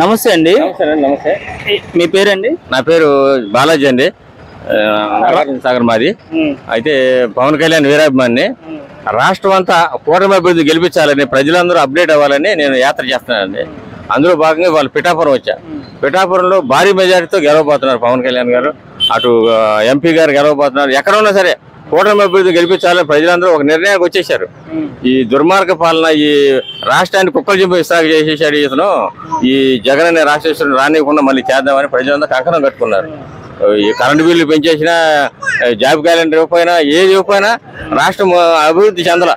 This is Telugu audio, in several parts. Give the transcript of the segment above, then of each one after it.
నమస్తే అండి. నమస్తే. మీ పేరండి? నా పేరు బాలాజీ అండి, సాగర్ మాది. అయితే పవన్ కళ్యాణ్ వీరాభిమాని. రాష్ట్రం అంతా కూటమి అభివృద్ధి గెలిపించాలని, ప్రజలందరూ అప్డేట్ అవ్వాలని నేను యాత్ర చేస్తున్నానండి. అందులో భాగంగా వాళ్ళు పిఠాపురం వచ్చా. పిఠాపురంలో భారీ మెజారిటీతో గెలవబోతున్నారు పవన్ కళ్యాణ్ గారు. అటు ఎంపీ గారు గెలవబోతున్నారు. ఎక్కడ ఉన్నా సరే కూటమి అభివృద్ధి గెలిపించాలని ప్రజలందరూ ఒక నిర్ణయానికి వచ్చేసారు. ఈ దుర్మార్గ పాలన, ఈ రాష్ట్రాన్ని కుక్కలు చింపి సాగు చేసేసాడు ఇతను. ఈ జగన్ అనే రాక్షసుడు రానివ్వకుండా మళ్ళీ చేద్దామని ప్రజలందరూ కంకణం కట్టుకున్నారు. ఈ కరెంటు బిల్లు పెంచేసినా, జాబ్ క్యాలెండర్ ఇవ్వకపోయినా, ఏది ఇవ్వకపోయినా రాష్ట్రం అభివృద్ధి చెందల,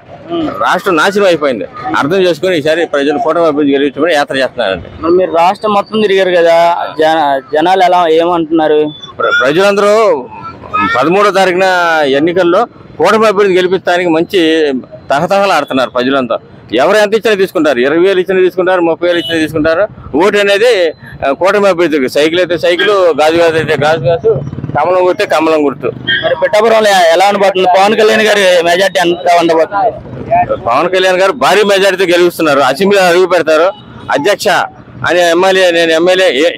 రాష్ట్రం నాశనం అయిపోయింది. అర్థం చేసుకుని ఈసారి ప్రజలు కూటమి అభివృద్ధి గెలిపించమని యాత్ర చేస్తున్నారండి. మీరు రాష్ట్రం మొత్తం తిరిగారు కదా, జనాలు ఎలా ఏమంటున్నారు? ప్రజలందరూ 13వ తారీఖున ఎన్నికల్లో కూటమి అభివృద్ధి గెలిపించడానికి మంచి తహతహలు ఆడుతున్నారు. ప్రజలంతా ఎవరు ఎంత ఇచ్చినా తీసుకుంటారు, 20,000 ఇచ్చినా తీసుకుంటారు, 30,000 ఇచ్చినా తీసుకుంటారు. ఓటు అనేది కూటమి అభివృద్ధికి. సైకిల్ అయితే సైకిల్, గాజు గాజు అయితే గాజు గాజు, కమలం గుర్తే కమలం గుర్తు. మరి పిఠాపురంలో ఎలా ఉండబోతుంది? పవన్ కళ్యాణ్ గారి మెజార్టీ ఎంత ఉండబోతుంది? పవన్ కళ్యాణ్ గారు భారీ మెజార్టీతో గెలుస్తున్నారు. అసెంబ్లీ అడుగు పెడతారు. అధ్యక్ష అని ఎమ్మెల్యే, నేను ఎమ్మెల్యే,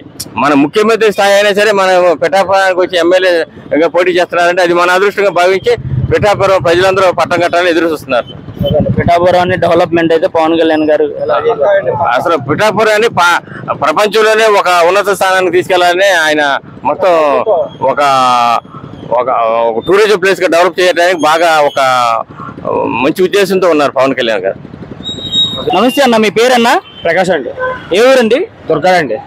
మన ముఖ్యమంత్రి స్థాయి అయినా సరే మన పిఠాపురానికి వచ్చి ఎమ్మెల్యేగా పోటీ చేస్తున్నారంటే అది మన అదృష్టంగా భావించి పిఠాపురం ప్రజలందరూ పట్టం కట్టాలని ఎదురు చూస్తున్నారు. పిఠాపురాన్ని డెవలప్మెంట్ అయితే పవన్ కళ్యాణ్ గారు అసలు పిఠాపురాన్ని ప్రపంచంలోనే ఒక ఉన్నత స్థానానికి తీసుకెళ్లాలని ఆయన మొత్తం ఒక ఒక టూరిజం ప్లేస్ గా డెవలప్ చేయడానికి బాగా ఒక మంచి ఉద్దేశంతో ఉన్నారు పవన్ కళ్యాణ్ గారు. నమస్తే అన్న, మీ పేరన్నా? ప్రకాష్ అండి. ఏ ఊరండి? దుర్గాడండి.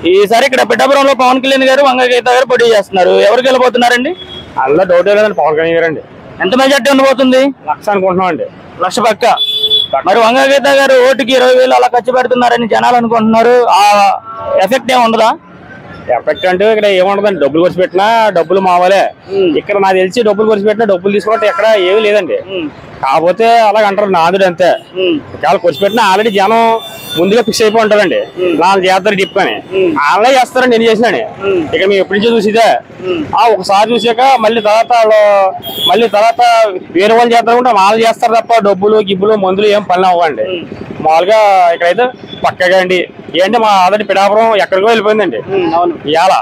ఈసారి ఇక్కడ పిఠాపురంలో పవన్ కళ్యాణ్ గారు, వంగ గీత గారు పోటీ చేస్తున్నారు. ఎవరు గెలబోతున్నారండి? అందులో డౌట్ లేదండి, పవన్ కళ్యాణ్ గారు అండి. ఎంత మెజార్టీ ఉండబోతుంది? 1,00,000 అనుకుంటున్నాం అండి. 1,00,000 పక్క. మరి వంగ గీత గారు ఓటుకి 20,000 అలా ఖర్చు పెడుతున్నారని జనాలు అనుకుంటున్నారు. ఆ ఎఫెక్ట్ ఏమి ఉండదా? ఎఫెక్ట్ అంటే ఇక్కడ ఏముండదండి, డబ్బులు ఖర్చు పెట్టినా డబ్బులు మావాలే. ఇక్కడ నాకు తెలిసి డబ్బులు ఖర్చు పెట్టినా డబ్బులు తీసుకుంటే ఎక్కడ ఏమీ లేదండి. కాకపోతే అలాగంటారు నాదుడు అంతే. ఒకవేళ ఖర్చు పెట్టినా ఆల్రెడీ జనం ముందుగా ఫిక్స్ అయిపోయి ఉంటారండి, నాలుగు చేస్తారు డిప్ అని. వాళ్ళే చేస్తారండి, నేను చేసినాను. ఇక మేము ఎప్పటి నుంచో చూసిదే ఒకసారి చూసాక మళ్ళీ తర్వాత వేరే వాళ్ళు చేస్తారంటే వాళ్ళు చేస్తారు తప్ప డబ్బులు గిబ్బులు మందులు ఏం పనులు అవ్వండి. మామూలుగా ఇక్కడైతే పక్కగా అండి. ఏంటంటే మా ఆల్రెడీ పిఠాపురం ఎక్కడికో వెళ్ళిపోయిందండి. ఇవాళ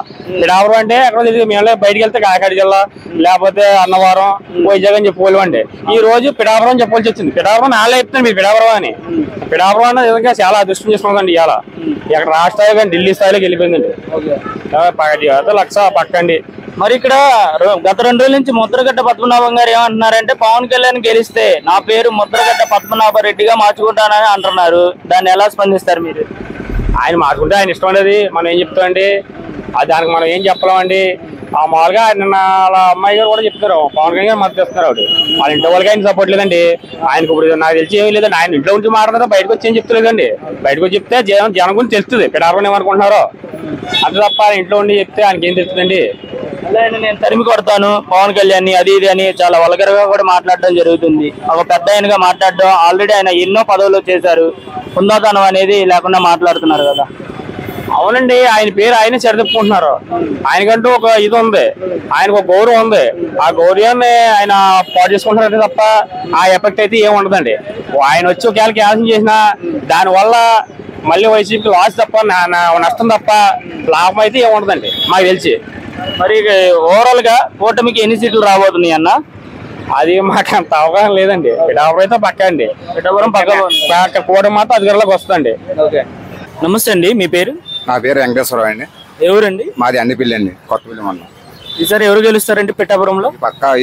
పిఠాపురం అంటే ఎక్కడో తెలియదు. మేము బయటికి వెళ్తే కాకినాడ జిల్లా, లేకపోతే అన్నవరం, వైజాగ్ అని చెప్పుకోలేమండి. ఈ రోజు పిఠాపురం చెప్పాల్సి వచ్చింది. పిఠాపురం నాలుగు చెప్తాను మీరు పిఠాపురం అని. పిఠాపురం అన్న నిజంగా చాలా అదృష్టం చేసుకుందండి. ఇవాళ ఇక్కడ రాష్ట్ర స్థాయి కానీ ఢిల్లీ స్థాయిలోకి వెళ్ళిపోయిందండి. 1,00,000 పక్కండి. మరి ఇక్కడ గత 2 రోజుల నుంచి ముద్రగడ్డ పద్మనాభం గారు ఏమంటున్నారంటే పవన్ కళ్యాణ్ గెలిస్తే నా పేరు ముద్రగడ్డ పద్మనాభరెడ్డిగా మార్చుకుంటానని అంటున్నారు. దాన్ని ఎలా స్పందిస్తారు మీరు? ఆయన మార్చుకుంటే ఆయన ఇష్టం అనేది మనం ఏం చెప్తామండి, దానికి మనం ఏం చెప్పలేమండి. ఆ మామూలుగా నిన్న వాళ్ళ అమ్మాయి గారు కూడా చెప్తున్నారు పవన్ కళ్యాణ్ గారు మద్దతు ఇస్తున్నారు. వాళ్ళ ఇంట్లో వాళ్ళకి ఆయన సపోర్ట్ లేదండి. ఆయనకు ఇప్పుడు నాకు తెలిసి ఏమీ లేదండి. ఆయన ఇంట్లో నుంచి మాట్లాడారు, బయటకు వచ్చి ఏం చెప్తలేదండి. బయటకు వచ్చి చెప్తే జనం గురించి తెలుస్తుంది పిఠాపురం ఏమనుకుంటున్నారో. అంతే తప్ప ఇంట్లో ఉండి చెప్తే ఆయనకి ఏం తెలుస్తుందండి. నేను తరిమి కొడతాను పవన్ కళ్యాణ్ అది ఇది అని చాలా వల్గర్గా కూడా మాట్లాడడం జరుగుతుంది. ఒక పెద్ద ఆయనగా మాట్లాడడం, ఆల్రెడీ ఆయన ఎన్నో పదవులు చేశారు, హుందాతనం అనేది లేకుండా మాట్లాడుతున్నారు కదా. అవునండి, ఆయన పేరు ఆయనే చెడదెప్పుకుంటున్నారు. ఆయనకంటూ ఒక ఇది ఉంది, ఆయనకు ఒక గౌరవం ఉంది. ఆ గౌరవాన్ని ఆయన పాటు చేసుకుంటున్నారంటే తప్ప ఆ ఎఫెక్ట్ అయితే ఏమి ఉండదండి. ఆయన వచ్చి ఒకవేళ క్యాన్సిల్ చేసినా దానివల్ల మళ్ళీ వైసీపీకి లాస్ తప్ప నష్టం తప్ప లాభం అయితే ఏమి ఉండదండి మాకు తెలిసి. మరి ఓవరాల్ గా కూటమికి ఎన్ని సీట్లు రాబోతున్నాయి అన్న? అది మాకు అంత అవగాహన లేదండి. పిఠాపురం అయితే పక్క అండి. పిఠాపురం పక్క కూటమి మాత్రం అధికారంలోకి వస్తుందండి. నమస్తే అండి, మీ పేరు? నా పేరు వెంకటేశ్వరరావు అండి. ఎవరండి? మాది అన్నిపిల్లి అండి, కొత్తపల్లి మండలం. ఈసారి ఎవరు గెలుస్తారండి పిఠాపురంలో?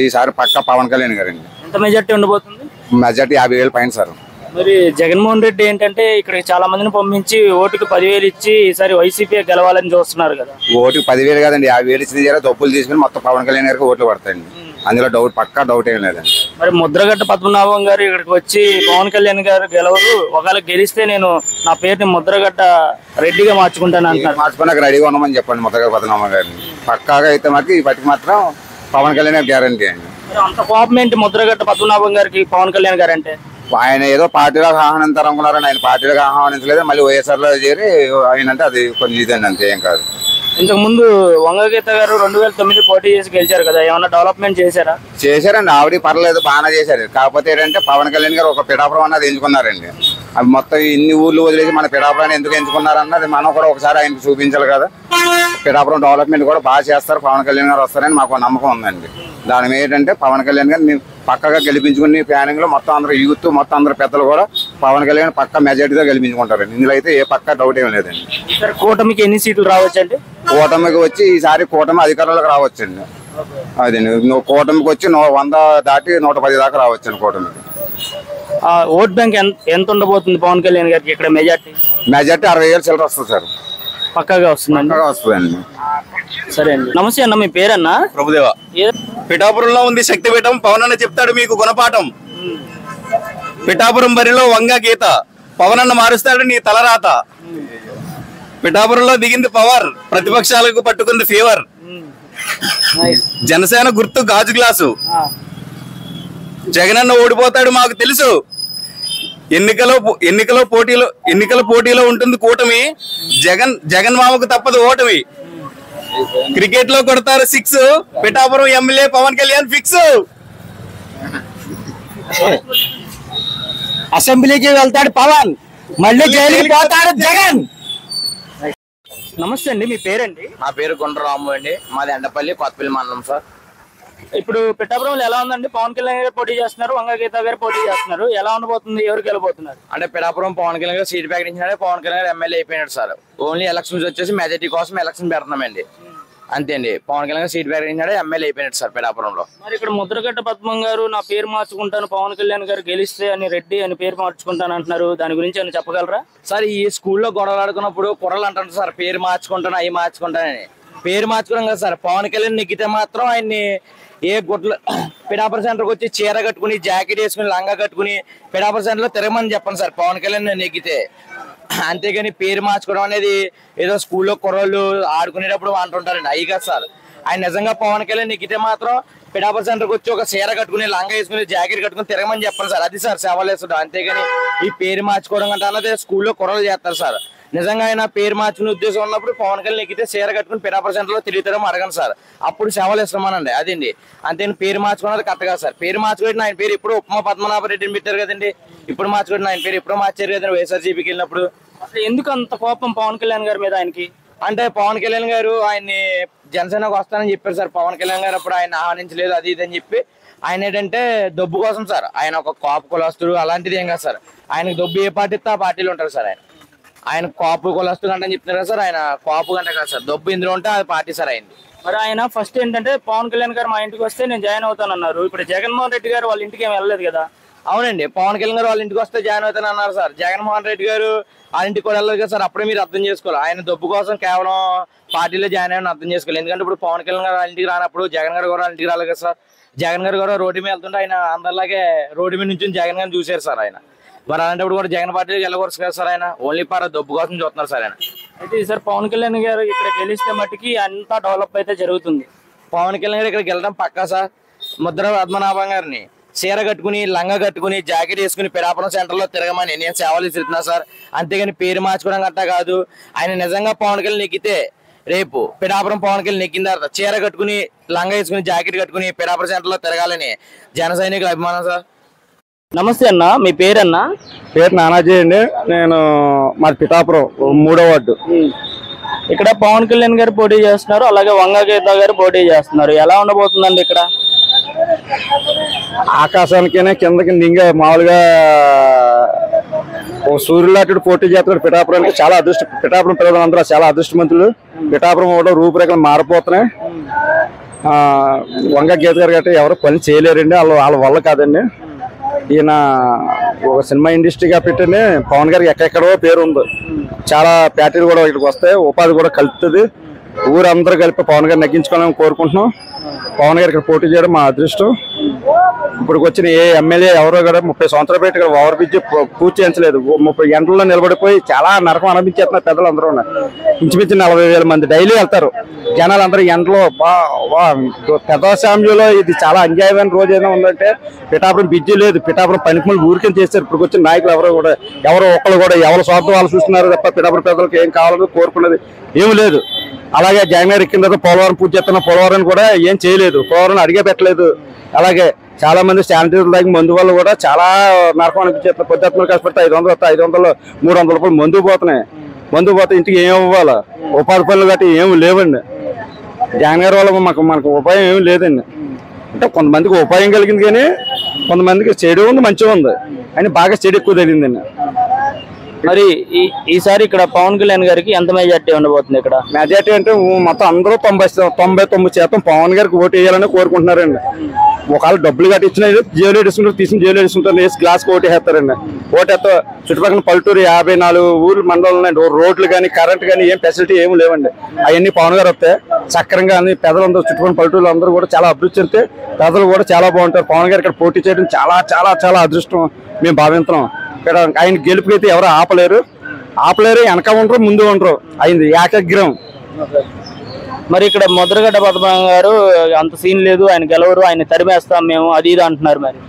ఈసారి పక్క పవన్ కళ్యాణ్ గారు అండి. ఎంత మెజార్టీ ఉండబోతుంది? మెజార్టీ 50,000 పైన సార్. మరి జగన్మోహన్ రెడ్డి ఏంటంటే ఇక్కడ చాలా మందిని పంపించి ఓటుకు 10,000 ఇచ్చి ఈసారి వైసీపీ గెలవాలని చూస్తున్నారు కదా. ఓటుకు 10,000 కాదండి, 50,000 ఇచ్చిన డబ్బులు తీసుకుని మొత్తం పవన్ కళ్యాణ్ గారికి ఓట్లు పడతాయండి. అందులో పక్కా డౌట్ ఏం లేదండి. మరి ముద్రగడ్డ పద్మనాభం గారు ఇక్కడికి వచ్చి పవన్ కళ్యాణ్ గారు గెలవరు, ఒకవేళ గెలిస్తే నేను నా పేరుని ముద్రగడ్డ రెడ్డిగా మార్చుకుంటాను అంటున్నారు. మార్చుకున్నాక రెడీగా ఉన్నామని చెప్పండి ముద్రగడ్డ పద్మనాభం గారిని. పక్కాగా అయితే మాకు బట్టి మాత్రం పవన్ కళ్యాణ్ గారు గ్యారంటీ అండి. అంత కోపం ఏంటి ముద్రగడ్డ పద్మనాభం గారికి పవన్ కళ్యాణ్ గారు అంటే? ఆయన ఏదో పార్టీలోకి ఆహ్వానించారు అనుకున్నారని ఆయన పార్టీలోకి ఆహ్వానించలేదు. మళ్ళీ వైఎస్ఆర్లో చేరి ఆయన అంటే అది కొంచెం ఇదండి, అంతే ఏం కాదు. ఇంతకు ముందు వంగగీత గారు 2009 పోటీ చేసి గెలిచారు కదా, ఏమన్నా డెవలప్మెంట్ చేశారా? చేశారండి, ఆవిడ పర్లేదు, బాగానే చేశారు. కాకపోతే ఏంటంటే పవన్ కళ్యాణ్ గారు ఒక పిఠాపురం అన్నది ఎంచుకున్నారండి. అవి మొత్తం ఇన్ని ఊర్లు వదిలేసి మన పిఠాపురాన్ని ఎందుకు ఎంచుకున్నారన్నది మనం కూడా ఒకసారి ఆయనకు చూపించాలి కదా. పిఠాపురం డెవలప్మెంట్ కూడా బాగా చేస్తారు, పవన్ కళ్యాణ్ గారు వస్తారని మాకు నమ్మకం ఉందండి. దాని మీద ఏంటంటే పవన్ కళ్యాణ్ గారు మేము పక్కగా గెలిపించుకుని ప్లానింగ్ లో మొత్తం అందరూ యూత్ మొత్తం అందరూ పెద్దలు కూడా పవన్ కళ్యాణ్ పక్క మెజార్టీతో గెలిపించుకుంటారండి. ఇందులో అయితే ఏ పక్క డౌట్ ఏం లేదండి. కూటమికి ఎన్ని సీట్లు రావచ్చు అండి? కూటమికి వచ్చి ఈసారి కూటమి అధికారంలోకి రావచ్చండి. అదండి కూటమికి వచ్చి 100 దాటి 110 దాకా రావచ్చండి కూటమికి. ఓట్ బ్యాంక్ ఎంత ఉండబోతుంది పవన్ కళ్యాణ్ గారికి ఇక్కడ? మెజార్టీ 60,000 చిల్లర వస్తుంది సార్. పక్కాగా వస్తుందండి? పక్కాగా వస్తుందండి. సరే అండి. నమస్తే అన్న, మీ పేరన్నా? ప్రభుదేవ. పిఠాపురంలో ఉంది శక్తిపీఠం, పవన్ అన్న చెప్తాడు మీకు గుణపాఠం. పిఠాపురం బరిలో వంగ గీత, పవన్ అన్న మారుస్తాడు నీ తలరాత. పిఠాపురంలో దిగింది పవర్, ప్రతిపక్షాలకు పట్టుకుంది ఫీవర్. జనసేన గుర్తు గాజు గ్లాసు, జగనన్న ఓడిపోతాడు మాకు తెలుసు. ఎన్నికల పోటీలో ఉంటుంది కూటమి, జగన్ మామకు తప్పదు ఓటమి. క్రికెట్ లో కొడతారు 6, పిఠాపురం ఎమ్మెల్యే పవన్ కళ్యాణ్ ఫిక్స్. అసెంబ్లీకి వెళ్తాడు పవన్, మళ్ళీ జైలుకి పోతాడు జగన్. నమస్తే అండి, మీ పేరండి? నా పేరు గుండ్రరాము అండి, మాది ఎండపల్లి కొత్తపల్లి మండలం సార్. ఇప్పుడు పిఠాపురంలో ఎలా ఉందండి? పవన్ కళ్యాణ్ గారు పోటీ చేస్తున్నారు, వంగ గీత గారు పోటీ చేస్తున్నారు. ఎలా ఉండబోతుంది? ఎవరికి వెళ్ళబోతున్నారు? అంటే పిఠాపురం పవన్ కళ్యాణ్ గారు సీట్ ప్రకటించినాడే పవన్ కళ్యాణ్ గారు ఎమ్మెల్యే అయిపోయినాడు సార్. ఓన్లీ ఎలక్షన్స్ వచ్చేసి మెజార్టీ కోసం ఎలక్షన్ పెడుతున్నామండి, అంతే అండి. పవన్ కళ్యాణ్ గారు సీట్ ప్రకటించినాడే ఎమ్మెల్యే అయిపోయినాడు సార్ పిఠాపురంలో. మరి ఇక్కడ ముద్రగడ్డ పద్మం గారు నా పేరు మార్చుకుంటాను, పవన్ కళ్యాణ్ గారు గెలిస్తే అని రెడ్డి అని పేరు మార్చుకుంటాను అంటున్నారు. దాని గురించి ఏమైనా చెప్పగలరా? సార్ ఈ స్కూల్లో గొడవలు ఆడుకున్నప్పుడు కుర్రలు అంటారు సార్ పేరు మార్చుకుంటాను అవి మార్చుకుంటానని. పేరు మార్చుకోవడం కదా సార్, పవన్ కళ్యాణ్ నెగ్గితే మాత్రం ఆయన్ని ఏ గుడ్లు పిఠాపురం సెంటర్కి వచ్చి చీర కట్టుకుని జాకెట్ వేసుకుని లంగా కట్టుకుని పిఠాపురం సెంటర్లో తిరగమని చెప్పండి సార్ పవన్ కళ్యాణ్ నెగ్గితే. అంతేగాని పేరు మార్చుకోవడం అనేది ఏదో స్కూల్లో కుర్రోళ్ళు ఆడుకునేటప్పుడు అంటుంటారండి, అయ్యి కదా సార్. ఆయన నిజంగా పవన్ కళ్యాణ్ నెగ్గితే మాత్రం పిఠాపురం సెంటర్కి వచ్చి ఒక చీర కట్టుకుని లంగా వేసుకుని జాకెట్ కట్టుకుని తిరగమని చెప్పండి సార్, అది సార్ సేవలు వేస్తుంటాం. అంతేగాని ఈ పేరు మార్చుకోవడం అంటే అన్నది స్కూల్లో కుర్రలు చేస్తారు సార్. నిజంగా ఆయన పేరు మార్చుకునే ఉద్దేశం ఉన్నప్పుడు పవన్ కళ్యాణ్ ఎక్కితే చీర కట్టుకుని పిఠాపురం సెంటర్లో తిరుగుతారో అడగండి సార్, అప్పుడు సేవలు ఇస్తామనండి. అదండి అంతే. పేరు మార్చుకున్నది కరెక్ట్ కాదు సార్. పేరు మార్చుకోవడం ఆయన పేరు ఇప్పుడు ఉప్మా పద్మనాభరెడ్డిని పెట్టారు కదండి, ఇప్పుడు మార్చుకోవడం ఆయన పేరు ఎప్పుడు మార్చారు కదండి వైఎస్ఆర్సీపీకి వెళ్ళినప్పుడు. అసలు ఎందుకు అంత కోపం పవన్ కళ్యాణ్ గారి మీద ఆయనకి? అంటే పవన్ కళ్యాణ్ గారు ఆయన్ని జనసేనకు వస్తానని చెప్పారు సార్. పవన్ కళ్యాణ్ గారు అప్పుడు ఆయన ఆహ్వానించలేదు అది ఇది అని చెప్పి ఆయన ఏంటంటే డబ్బు కోసం సార్. ఆయన ఒక కాపు కులస్తుడు అలాంటిది ఏం కాదు సార్. ఆయనకు డబ్బు ఏ పార్టీ ఇస్తే ఆ పార్టీలో ఉంటారు సార్. ఆయన కాపు కులస్తుడు అంటే చెప్తున్నారు కదా సార్, ఆయన కాపు గంట కాదు సార్, డబ్బు ఇందులో ఉంటే అది పార్టీ సార్ అయింది. మరి ఆయన ఫస్ట్ ఏంటంటే పవన్ కళ్యాణ్ గారు మా ఇంటికి వస్తే నేను జాయిన్ అవుతానన్నారు. ఇప్పుడు జగన్మోహన్ రెడ్డి గారు వాళ్ళ ఇంటికి ఏమి వెళ్ళలేదు కదా? అవునండి, పవన్ కళ్యాణ్ గారు వాళ్ళ ఇంటికి వస్తే జాయిన్ అవుతాను అన్నారు సార్. జగన్మోహన్ రెడ్డి గారు వాళ్ళ ఇంటికి కూడా వెళ్ళలేదు కదా సార్. అప్పుడే మీరు అర్థం చేసుకోవాలి, ఆయన డబ్బు కోసం కేవలం పార్టీలో జాయిన్ అయ్యాలని అర్థం చేసుకోవాలి. ఎందుకంటే ఇప్పుడు పవన్ కళ్యాణ్ గారు వాళ్ళ ఇంటికి రానప్పుడు జగన్ గారు కూడా వాళ్ళ ఇంటికి రాలేదు కదా సార్. జగన్ గారు కూడా రోడ్డు మీద వెళ్తుంటే ఆయన అందరిలాగే రోడ్డు మీద నుంచి జగన్ గారిని చూశారు సార్ ఆయన. మరి అలాంటప్పుడు కూడా జగన్ పార్టీకి వెళ్ళకూడదు కదా సార్. ఆయన ఓన్లీ డబ్బు కోసం చూస్తున్నారు సార్ ఆయన. అయితే ఈసారి పవన్ కళ్యాణ్ గారు ఇక్కడ గెలిస్తే మట్టికి అంతా డెవలప్ అయితే జరుగుతుంది. పవన్ కళ్యాణ్ గారు ఇక్కడికి వెళ్ళడం పక్కా సార్. ముద్ర పద్మనాభం గారిని చీర కట్టుకుని లంగా కట్టుకుని జాకెట్ వేసుకుని పిఠాపురం సెంటర్లో తిరగమని నేను సేవలు ఇస్తున్నా సార్. అంతేగాని పేరు మార్చుకోవడం గట్టా కాదు. ఆయన నిజంగా పవన్ కళ్యాణ్ నెగ్గితే రేపు పిఠాపురం పవన్ కళ్యాణ్ నెగ్గిన తర్వాత చీర కట్టుకుని లంగా వేసుకుని జాకెట్ కట్టుకుని పిఠాపురం సెంటర్లో తిరగాలని జన సైనికుల అభిమానం సార్. నమస్తే అన్న, మీ పేరన్నా? పేరు నానాజీ అండి, నేను మాది పిఠాపురం 3వ వార్డు. ఇక్కడ పవన్ కళ్యాణ్ గారు పోటీ చేస్తున్నారు, అలాగే వంగ గీత గారు పోటీ చేస్తున్నారు. ఎలా ఉండబోతుందండి ఇక్కడ? ఆకాశానికైనా కిందకి నింగా మామూలుగా ఓ సూర్యులాంటి పోటీ చేస్తున్నాడు పిఠాపురానికి. చాలా అదృష్టం, పిఠాపురం పిల్లలందరూ చాలా అదృష్టవంతులు. పిఠాపురం కూడా రూపురేఖలు మారిపోతున్నాయి. వంగ గీత గారు గట్రా ఎవరు పని చేయలేరండి, వాళ్ళ వల్ల కాదండి. ఈయన ఒక సినిమా ఇండస్ట్రీగా పెట్టింది. పవన్ గారికి ఎక్కడెక్కడో పేరు ఉంది, చాలా ప్యాటీలు కూడా ఇక్కడికి వస్తాయి, ఉపాధి కూడా కలుపుతుంది. ఊరందరూ కలిపి పవన్ గారిని నెగ్గించుకోవాలని కోరుకుంటున్నాం. పవన్ గారు ఇక్కడ పోటీ చేయడం మా అదృష్టం. ఇప్పుడు వచ్చిన ఏ ఎమ్మెల్యే ఎవరో కూడా 30 సంవత్సరాలు పెట్టి ఇక్కడ ఓవర్ బ్రిడ్జ్ పూర్తి చేయించలేదు. 30 గంటల్లో నిలబడిపోయి చాలా నరకం అనిపించేస్తున్నారు. పెద్దలు అందరూ ఉన్నారు, ఇంచుమించు 40,000 మంది డైలీ వెళ్తారు. జనాలు అందరూ ఎండలో పెద్దస్వామ్యంలో ఇది చాలా అన్యాయమైన రోజు ఏదైనా ఉందంటే పిఠాపురం బ్రిడ్జి లేదు. పిఠాపురం పనికిమూలు ఊరికని చేస్తారు. ఇప్పుడు వచ్చిన నాయకులు ఎవరో ఒకళ్ళు కూడా ఎవరి స్వార్థం వాళ్ళు చూస్తున్నారు తప్ప పిఠాపురం పెద్దలకు ఏం కావాలని కోరుకున్నది ఏమి లేదు. అలాగే జగన్ గారు ఎక్కిన తర్వాత పోలవరం పూర్తి చేస్తున్న పోలవరం కూడా ఏం చేయలేదు, పోలవరం అడిగే పెట్టలేదు. అలాగే చాలా మంది శానిటైజర్ తాగి మందు వల్ల కూడా చాలా నరకం అనిపించేస్తుంది. పొద్దున్న కష్టపడితే 500 300 రూపాయలు మందు పోతున్నాయి. మందు పోతే ఇంటికి ఏం ఇవ్వాలా? ఉపాధి పనులు గట్టి ఏమి లేవండి. జగన్ గారి వల్ల మనకు ఉపాయం ఏమి లేదండి. అంటే కొంతమందికి ఉపాయం కలిగింది కానీ కొంతమందికి చెడు ఉంది, మంచిగా ఉంది అని బాగా చెడు ఎక్కువ తెలియదండి. మరి ఈసారి ఇక్కడ పవన్ కళ్యాణ్ గారికి ఎంత మెజార్టీ ఉండబోతుంది? ఇక్కడ మెజార్టీ అంటే మొత్తం అందరూ 99% పవన్ గారికి ఓటు వేయాలని కోరుకుంటున్నారండి. ఒకవేళ డబ్బులు కట్టి ఇచ్చినా జైలు వేసుకుంటారు, తీసుకుని జైలు వేసుకుంటారు, వేసి గ్లాస్కి ఓటు వేస్తారండి. ఓటు వేస్తే చుట్టుపక్కల పల్లెటూరు 54 ఊర్లు మండలాలు ఉన్నాయండి. రోడ్లు కానీ కరెంట్ కానీ ఏం ఫెసిలిటీ ఏమి లేవండి. అవన్నీ పవన్ గారు వస్తే సక్రంగా అన్ని పెద్దలందరూ చుట్టుపక్కల పల్లెటూరు అందరూ కూడా చాలా అభివృద్ధి చెందితే ప్రజలు కూడా చాలా బాగుంటారు. పవన్ గారు ఇక్కడ పోటీ చేయడం చాలా చాలా చాలా అదృష్టం మేము భావిస్తున్నాం. ఇక్కడ ఆయన గెలుపుకైతే ఎవరు ఆపలేరు, వెనక ఉండరు, ముందు ఉండరు. అయింది ఏకగ్రహం. మరి ఇక్కడ ముద్రగడ్డ పద్మనాభం గారు అంత సీన్ లేదు, ఆయన గెలవరు, ఆయన తరిమేస్తాం మేము అది ఇది అంటున్నారు. మరి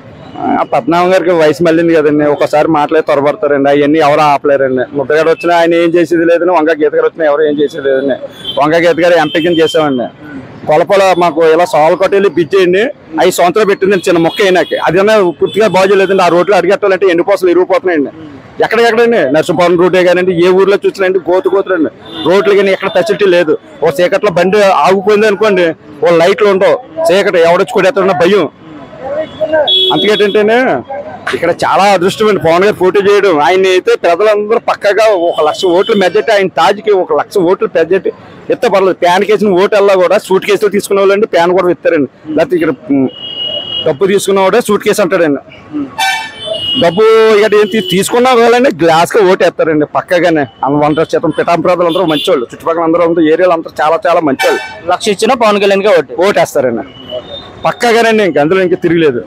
పద్మనాభం గారికి వయసు మళ్ళింది కదండి, ఒకసారి మాట్లాడి త్వరపడతారండి. అవన్నీ ఎవరు ఆపలేరండి. ముద్రగడ్డ వచ్చినా ఆయన ఏం చేసేది లేదని, వంగ గీత గారు వచ్చినా ఎవరు ఏం చేసేది లేదండి. వంగ గీత గారు ఎంపీ కింద చేసామండి. కొలపల మాకు ఇలా సోల కొట్టేళ్ళు పిచ్చేయండి 5 సంవత్సరాలు పెట్టింది చిన్న మొక్క అయినాకి. అదన్నా పూర్తిగా బాగోలేదండి. ఆ రోడ్లు అడిగట్టాలంటే ఎండిపోసలు ఇరిగిపోతున్నాయండి. ఎక్కడెక్కడండి నర్సింపురం రూటే కానివ్వండి, ఏ ఊర్లో చూసినండి గోతురండి రోడ్లు కానీ ఎక్కడ ఫెసిలిటీ లేదు. ఓ చీకట్లో బండి ఆగిపోయింది అనుకోండి, ఓ లైట్లు ఉండవు, చీకటి ఎవడొచ్చి కొడేస్తాడన్న భయం. అందుకేంటంటేనే ఇక్కడ చాలా అదృష్టం అండి పవన్ గారు పోటీ చేయడం. ఆయన అయితే ప్రజలందరూ పక్కగా 1,00,000 ఓట్లు మెజార్టీ, ఆయన తాజుకి 1,00,000 ఓట్లు మెజార్టీ ఇస్తే పర్లేదు. ప్యాన్ కేసిన ఓటల్లా కూడా సూట్ కేసులు తీసుకునే వాళ్ళండి ప్యాన్ కూడా ఇస్తారండి. లేకపోతే ఇక్కడ డబ్బు తీసుకున్న వాడే సూట్ కేసు అంటాడండి. డబ్బు ఇక్కడ ఏం తీసుకున్న వాళ్ళండి గ్లాస్గా ఓటు వేస్తారండి పక్కగానే. 100% పిఠాపు ప్రజలందరూ మంచివాళ్ళు, చుట్టుపక్కల అందరూ ఏరియాలో అందరూ చాలా చాలా మంచివాళ్ళు. 1,00,000 ఇచ్చినా పవన్ కళ్యాణ్గా ఓటు వేస్తారండి పక్కగానండి. ఇంక అందులో ఇంకా తిరగలేదు.